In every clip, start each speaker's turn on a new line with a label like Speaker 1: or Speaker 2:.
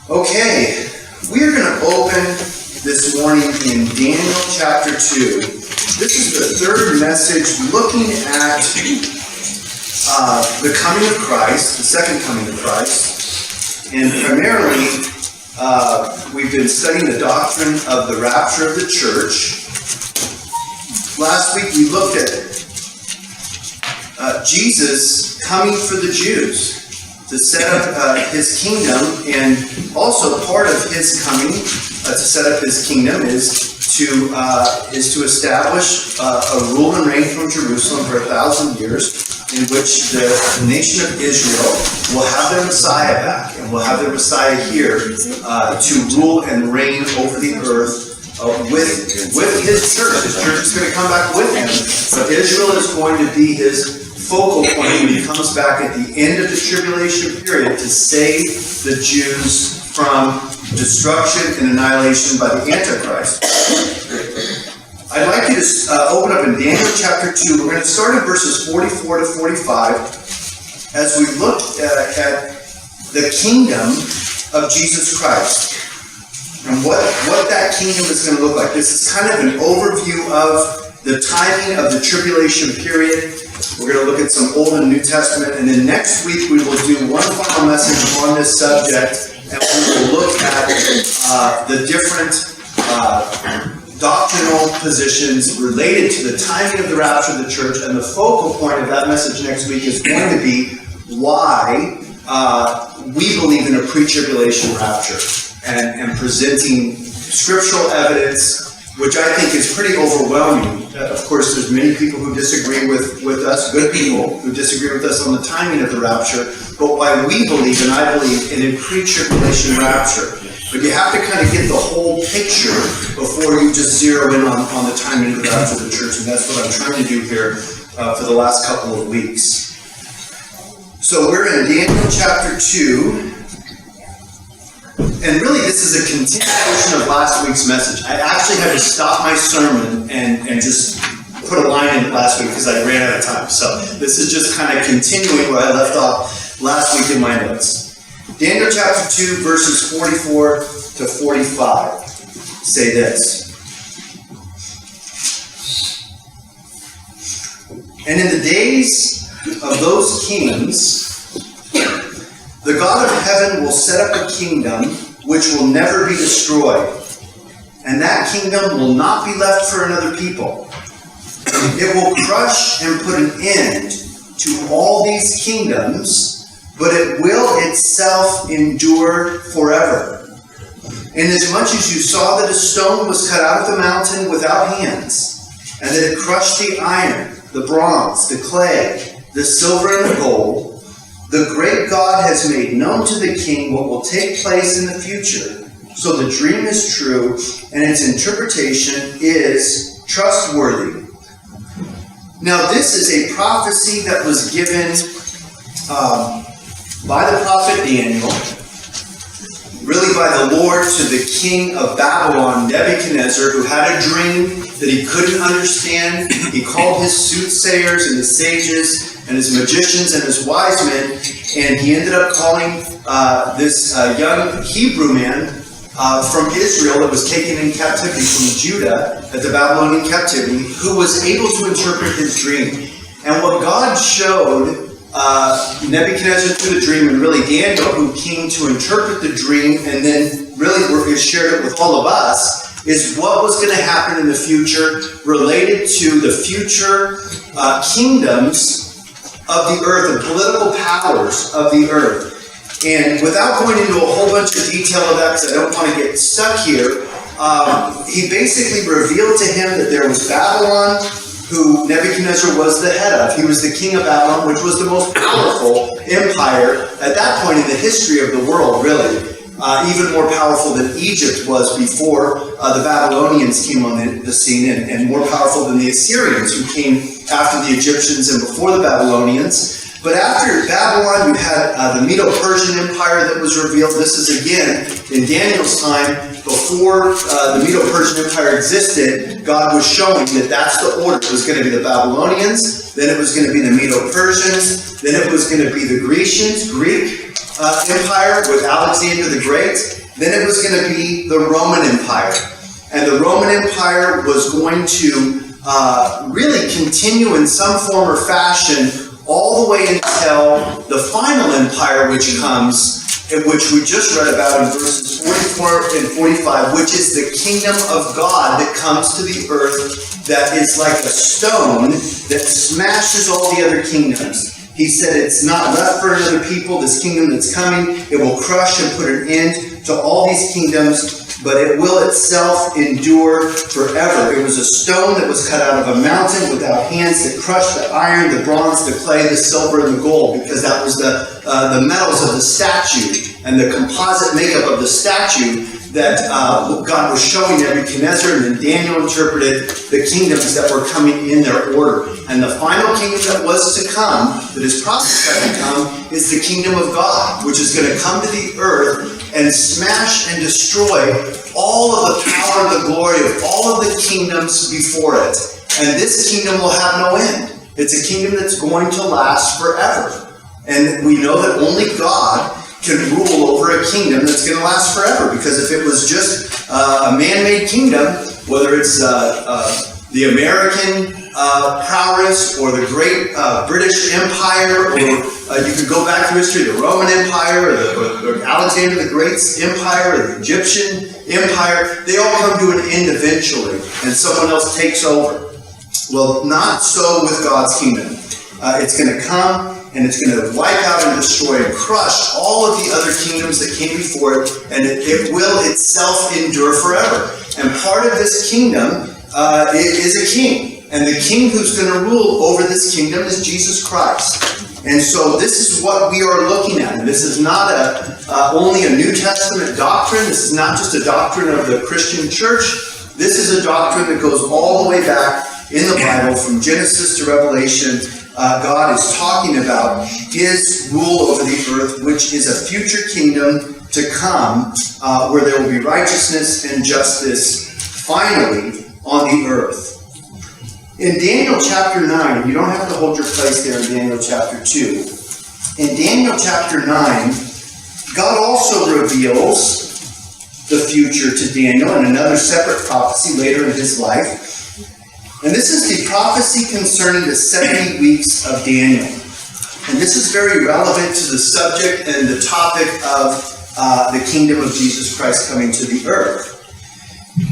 Speaker 1: Okay, we are going to open this morning in Daniel chapter 2. This is the third message looking at the coming of Christ, the second coming of Christ. And primarily, we've been studying the doctrine of the rapture of the church. Last week we looked at Jesus coming for the Jews to set up his kingdom, and also part of his coming to set up his kingdom is to establish a rule and reign from Jerusalem for 1,000 years, in which the nation of Israel will have their Messiah back, and will have their Messiah here to rule and reign over the earth with his church. His church is going to come back with him, but Israel is going to be his focal point when he comes back at the end of the tribulation period to save the Jews from destruction and annihilation by the Antichrist. I'd like you to open up in Daniel chapter 2. We're going to start in verses 44 to 45 as we look at the kingdom of Jesus Christ and what that kingdom is going to look like. This is kind of an overview of the timing of the tribulation period. We're going to look at some Old and New Testament, and then next week we will do one final message on this subject, and we will look at the different doctrinal positions related to the timing of the rapture of the church, and the focal point of that message next week is going to be why we believe in a pre-tribulation rapture, and presenting scriptural evidence, which I think is pretty overwhelming. Of course, there's many people who disagree with us, good people who disagree with us on the timing of the rapture, but why we believe, and I believe, in a pre-tribulation rapture. But you have to kind of get the whole picture before you just zero in on the timing of the rapture of the church, and that's what I'm trying to do here for the last couple of weeks. So we're in Daniel chapter 2. And really, this is a continuation of last week's message. I actually had to stop my sermon and just put a line in it last week because I ran out of time. So this is just kind of continuing where I left off last week in my notes. Daniel chapter 2, verses 44 to 45 say this. And in the days of those kings, the God of heaven will set up a kingdom which will never be destroyed, and that kingdom will not be left for another people. It will crush and put an end to all these kingdoms, but it will itself endure forever. Inasmuch as you saw that a stone was cut out of the mountain without hands, and that it crushed the iron, the bronze, the clay, the silver, and the gold, the great God has made known to the king what will take place in the future. So the dream is true, and its interpretation is trustworthy. Now this is a prophecy that was given by the prophet Daniel, really by the Lord, to the king of Babylon, Nebuchadnezzar, who had a dream that he couldn't understand. He called his soothsayers and his sages and his magicians and his wise men, and he ended up calling this young Hebrew man from Israel that was taken in captivity from Judah at the Babylonian captivity, who was able to interpret his dream. And what God showed Nebuchadnezzar through the dream, and really Daniel, who came to interpret the dream and then really shared it with all of us, is what was going to happen in the future related to the future kingdoms of the earth and political powers of the earth. And without going into a whole bunch of detail of that, because I don't want to get stuck here, he basically revealed to him that there was Babylon, who Nebuchadnezzar was the head of. He was the king of Babylon, which was the most powerful empire at that point in the history of the world, really. Even more powerful than Egypt was before the Babylonians came on the scene, and more powerful than the Assyrians, who came after the Egyptians and before the Babylonians. But after Babylon, you had the Medo-Persian Empire that was revealed. This is again in Daniel's time, before the Medo-Persian Empire existed. God was showing that that's the order. It was going to be the Babylonians, then it was going to be the Medo-Persians, then it was going to be the Greek Empire with Alexander the Great, Then it was going to be the Roman Empire. And the Roman Empire was going to really continue in some form or fashion all the way until the final empire which comes, which we just read about in verses 44 and 45, which is the kingdom of God that comes to the earth that is like a stone that smashes all the other kingdoms. He said it's not left for another people, this kingdom that's coming. It will crush and put an end to all these kingdoms, but it will itself endure forever. It was a stone that was cut out of a mountain without hands that crushed the iron, the bronze, the clay, the silver, and the gold, because that was the metals of the statue and the composite makeup of the statue that God was showing Nebuchadnezzar, and then Daniel interpreted the kingdoms that were coming in their order. And the final kingdom that was to come, that is prophesied to come, is the kingdom of God, which is going to come to the earth and smash and destroy all of the power and the glory of all of the kingdoms before it. And this kingdom will have no end. It's a kingdom that's going to last forever. And we know that only God can rule over a kingdom that's going to last forever. Because if it was just a man-made kingdom, whether it's the American prowess or the great British Empire, or you could go back through history, the Roman Empire, or Alexander the Great's empire, or the Egyptian empire, they all come to an end eventually, and someone else takes over. Well, not so with God's kingdom. It's going to come, and it's going to wipe out and destroy and crush all of the other kingdoms that came before it, and it will itself endure forever. And part of this kingdom is a king. And the king who's going to rule over this kingdom is Jesus Christ. And so this is what we are looking at. And this is not only a New Testament doctrine. This is not just a doctrine of the Christian church. This is a doctrine that goes all the way back in the Bible, from Genesis to Revelation. God is talking about his rule over the earth, which is a future kingdom to come, where there will be righteousness and justice finally on the earth. In Daniel chapter 9, you don't have to hold your place there in Daniel chapter 2. In Daniel chapter 9, God also reveals the future to Daniel in another separate prophecy later in his life. And this is the prophecy concerning the 70 weeks of Daniel. And this is very relevant to the subject and the topic of the kingdom of Jesus Christ coming to the earth.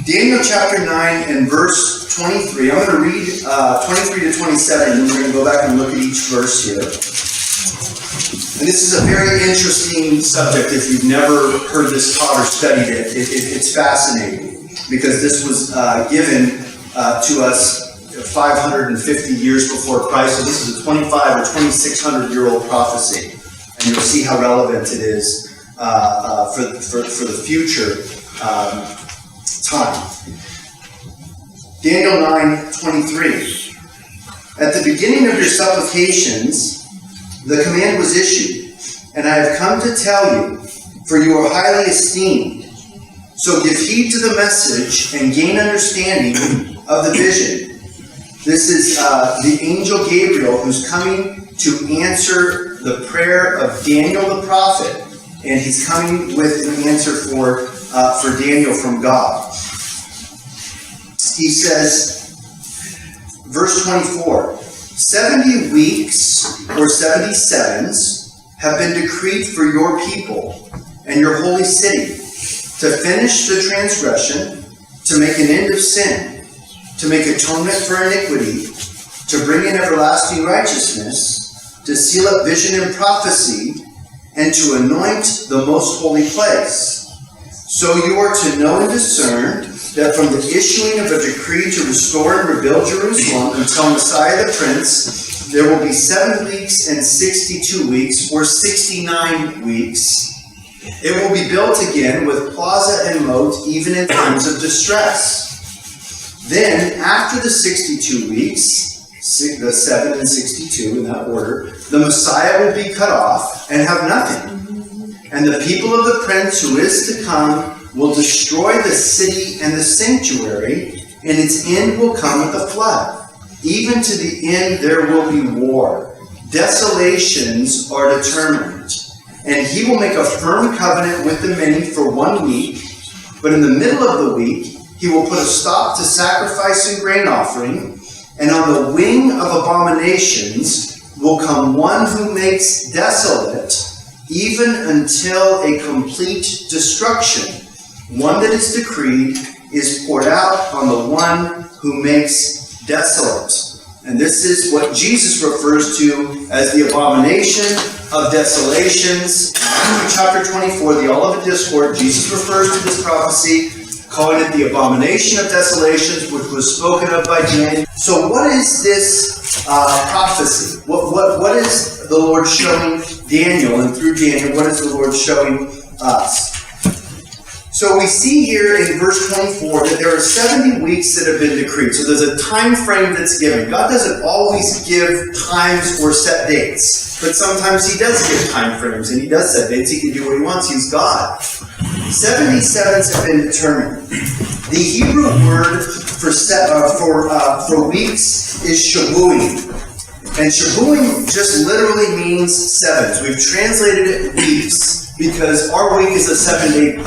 Speaker 1: Daniel chapter 9 and verse 23. I'm going to read 23 to 27, and then we're going to go back and look at each verse here. And this is a very interesting subject if you've never heard this taught or studied it. It's fascinating, because this was given to us 550 years before Christ. So this is a 25 or 2600-year-old prophecy. And you'll see how relevant it is for the future time. Daniel 9:23. At the beginning of your supplications, the command was issued, and I have come to tell you, for you are highly esteemed. So give heed to the message and gain understanding of the vision. This is the angel Gabriel, who's coming to answer the prayer of Daniel the prophet, and he's coming with an answer for Daniel from God. He says, verse 24, 70 weeks or 70 sevens have been decreed for your people and your holy city, to finish the transgression, to make an end of sin, to make atonement for iniquity, to bring in everlasting righteousness, to seal up vision and prophecy, and to anoint the most holy place. So you are to know and discern that from the issuing of a decree to restore and rebuild Jerusalem until Messiah the Prince, there will be 7 weeks and 62 weeks, or 69 weeks. It will be built again with plaza and moat, even in times of distress. Then, after the 62 weeks, the 7 and 62 in that order, the Messiah will be cut off and have nothing. And the people of the Prince who is to come will destroy the city and the sanctuary, and its end will come with a flood. Even to the end there will be war. Desolations are determined. And he will make a firm covenant with the many for 1 week, but in the middle of the week, he will put a stop to sacrifice and grain offering, and on the wing of abominations will come one who makes desolate, even until a complete destruction. One that is decreed is poured out on the one who makes desolate. And this is what Jesus refers to as the abomination of desolations. In Matthew chapter 24, the Olivet Discourse, Jesus refers to this prophecy, calling it the abomination of desolations, which was spoken of by Daniel. So what is this prophecy? What is the Lord showing Daniel? And through Daniel, what is the Lord showing us? So we see here in verse 24 that there are 70 weeks that have been decreed. So there's a time frame that's given. God doesn't always give times or set dates, but sometimes he does give time frames, and he does set dates. He can do what he wants. He's God. 77s have been determined. The Hebrew word for weeks is shavuim. And shavuim just literally means sevens. We've translated it weeks because our week is a 7-day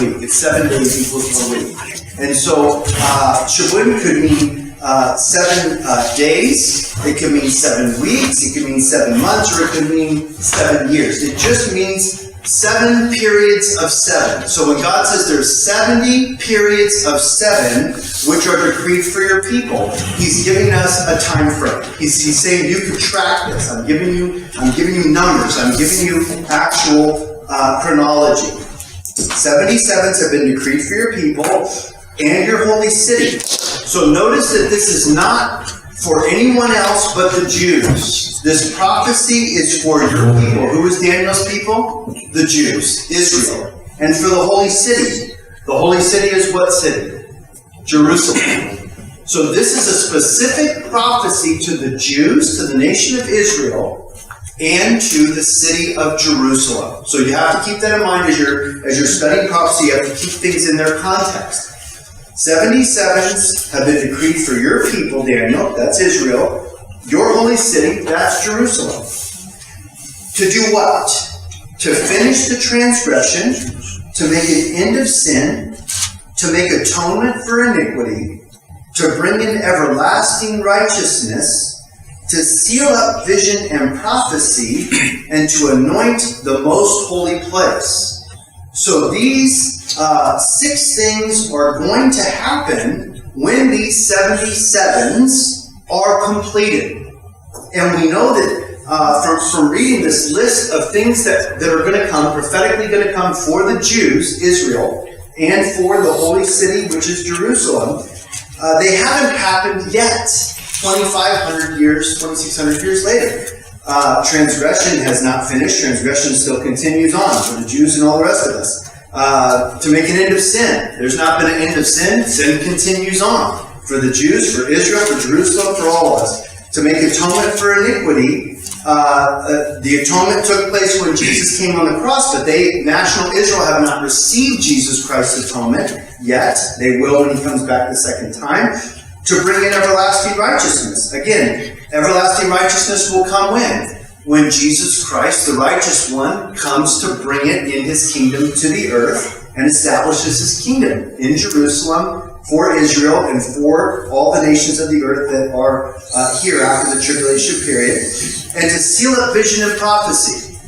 Speaker 1: week. It's 7 days equals 1 week. And so shavuim could mean 7 days. It could mean 7 weeks. It could mean 7 months, or it could mean 7 years. It just means 7 periods of 7. So when God says there's 70 periods of 7 which are decreed for your people, he's giving us a time frame. He's saying you can track this. I'm giving you numbers. I'm giving you actual chronology. 77s have been decreed for your people and your holy city. So notice that this is not for anyone else but the Jews. This prophecy is for your people. Who is Daniel's people? The Jews, Israel. And for the holy city. The holy city is what city? Jerusalem. So this is a specific prophecy to the Jews, to the nation of Israel, and to the city of Jerusalem. So you have to keep that in mind as you're studying prophecy. You have to keep things in their context. 77s have been decreed for your people, Daniel, that's Israel, your holy city, that's Jerusalem. To do what? To finish the transgression, to make an end of sin, to make atonement for iniquity, to bring in everlasting righteousness, to seal up vision and prophecy, and to anoint the most holy place. So these 6 things are going to happen when these 77s are completed. And we know that from reading this list of things that are going to come, prophetically going to come for the Jews, Israel, and for the holy city, which is Jerusalem, they haven't happened yet. 2,500 years, 2,600 years later. Transgression has not finished. Transgression still continues on for the Jews and all the rest of us. To make an end of sin. There's not been an end of sin. Sin continues on. For the Jews, for Israel, for Jerusalem, for all of us. To make atonement for iniquity. The atonement took place when Jesus came on the cross, but national Israel, have not received Jesus Christ's atonement yet. They will when he comes back the second time. To bring in everlasting righteousness. Again, everlasting righteousness will come when? When Jesus Christ, the righteous one, comes to bring it in his kingdom to the earth and establishes his kingdom in Jerusalem for Israel and for all the nations of the earth that are here after the tribulation period. And to seal up vision and prophecy.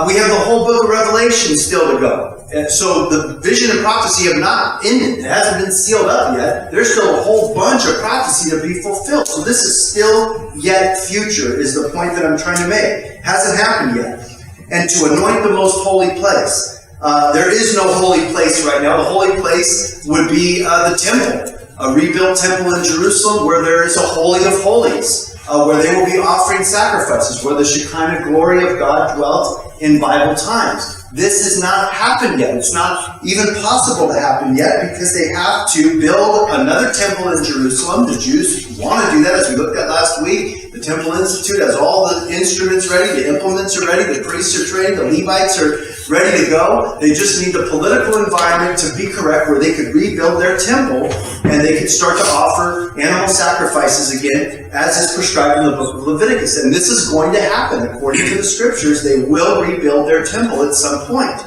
Speaker 1: We have the whole book of Revelation still to go. So the vision and prophecy have not ended. It hasn't been sealed up yet. There's still a whole bunch of prophecy to be fulfilled. So this is still yet future, is the point that I'm trying to make. Hasn't happened yet. And to anoint the most holy place. There is no holy place right now. The holy place would be the temple. A rebuilt temple in Jerusalem where there is a holy of holies. Where they will be offering sacrifices. Where the Shekinah glory of God dwelt in Bible times. This has not happened yet. It's not even possible to happen yet because they have to build another temple in Jerusalem. The Jews want to do that, as we looked at last week. The The Temple Institute has all the instruments ready, the implements are ready, the priests are trained, the Levites are ready to go. They just need the political environment to be correct where they could rebuild their temple and they could start to offer animal sacrifices again as is prescribed in the book of Leviticus. And this is going to happen according to the scriptures. They will rebuild their temple at some point.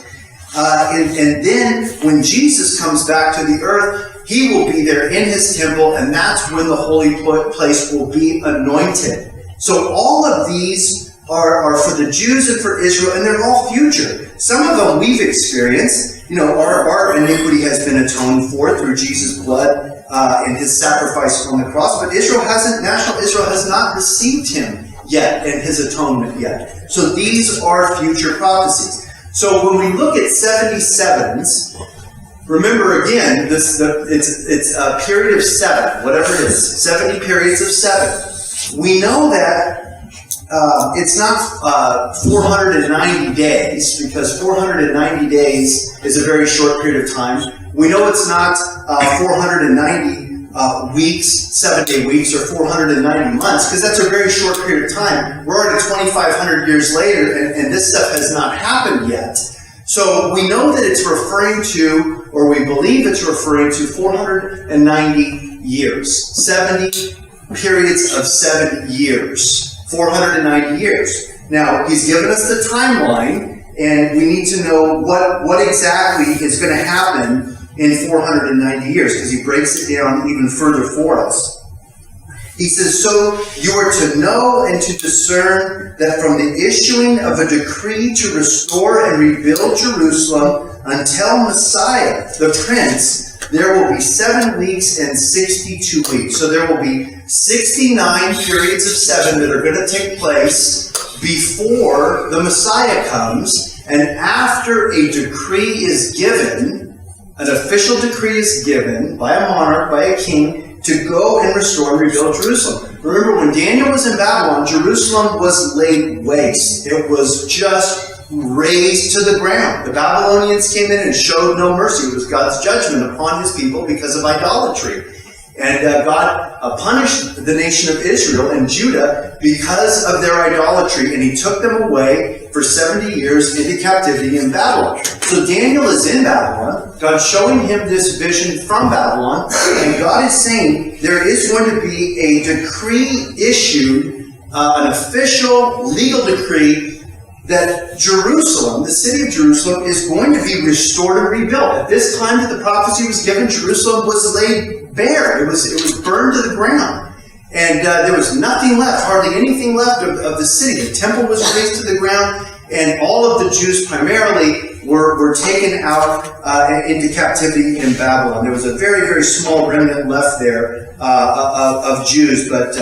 Speaker 1: And then when Jesus comes back to the earth, he will be there in his temple, and that's when the holy place will be anointed. So all of these are for the Jews and for Israel, and they're all future. Some of them we've experienced. Our iniquity has been atoned for through Jesus' blood and his sacrifice on the cross, but national Israel has not received him yet and his atonement yet. So these are future prophecies. So when we look at 77s, remember again, it's a period of 7, whatever it is, 70 periods of 7. We know that it's not 490 days, because 490 days is a very short period of time. We know it's not 490 weeks, 7-day weeks, or 490 months, because that's a very short period of time. We're already 2,500 years later, and this stuff has not happened yet. So we know that it's referring to, or we believe it's referring to 490 years. 70 periods of 7 years. 490 years. Now, he's given us the timeline, and we need to know what exactly is going to happen in 490 years, because he breaks it down even further for us. He says, so you are to know and to discern that from the issuing of a decree to restore and rebuild Jerusalem until Messiah, the Prince, there will be 7 weeks and 62 weeks. So there will be 69 periods of 7 that are going to take place before the Messiah comes, and after a decree is given, an official decree is given by a monarch, by a king, to go and restore and rebuild Jerusalem. Remember, when Daniel was in Babylon, Jerusalem was laid waste. It was just razed to the ground. The Babylonians came in and showed no mercy. It was God's judgment upon his people because of idolatry. And God punished the nation of Israel and Judah because of their idolatry, and he took them away for 70 years into captivity in Babylon. So Daniel is in Babylon. God's showing him this vision from Babylon, and God is saying there is going to be a decree issued, an official legal decree, that Jerusalem, the city of Jerusalem, is going to be restored and rebuilt. At this time that the prophecy was given, Jerusalem was laid bare. It was burned to the ground. And there was nothing left, hardly anything left of the city. The temple was razed to the ground, and all of the Jews primarily were taken out into captivity in Babylon. There was a very, very small remnant left there of Jews, but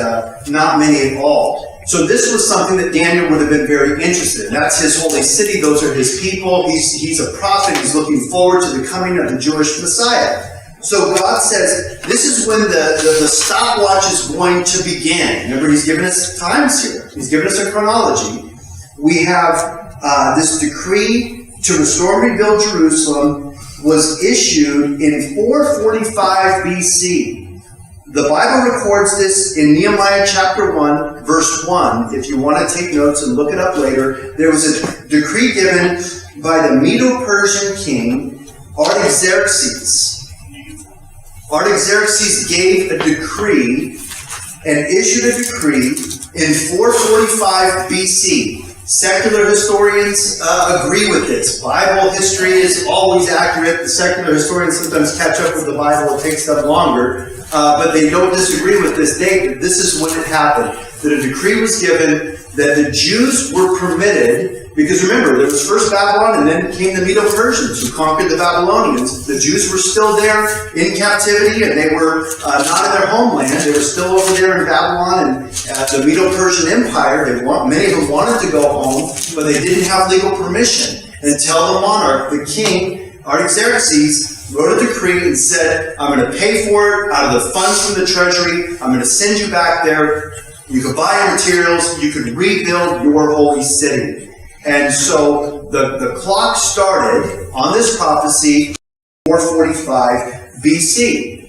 Speaker 1: not many at all. So this was something that Daniel would have been very interested in. That's his holy city. Those are his people. He's a prophet. He's looking forward to the coming of the Jewish Messiah. So God says, this is when the stopwatch is going to begin. Remember, he's given us times here. He's given us a chronology. We have this decree to restore and rebuild Jerusalem was issued in 445 BC. The Bible records this in Nehemiah chapter 1, verse 1. If you want to take notes and look it up later, there was a decree given by the Medo-Persian king Artaxerxes. Artaxerxes gave a decree and issued a decree in 445 BC. Secular historians agree with this. Bible history is always accurate. The secular historians sometimes catch up with the Bible. It takes them longer. But they don't disagree with this date. This is when it happened. That a decree was given that the Jews were permitted, because remember, there was first Babylon and then came the Medo-Persians who conquered the Babylonians. The Jews were still there in captivity, and they were not in their homeland. They were still over there in Babylon and the Medo-Persian Empire. Many of them wanted to go home, but they didn't have legal permission until the monarch, the king, Artaxerxes, wrote a decree and said, I'm going to pay for it out of the funds from the treasury. I'm going to send you back there. You could buy your materials. You could rebuild your holy city. And so the clock started on this prophecy 445 BC.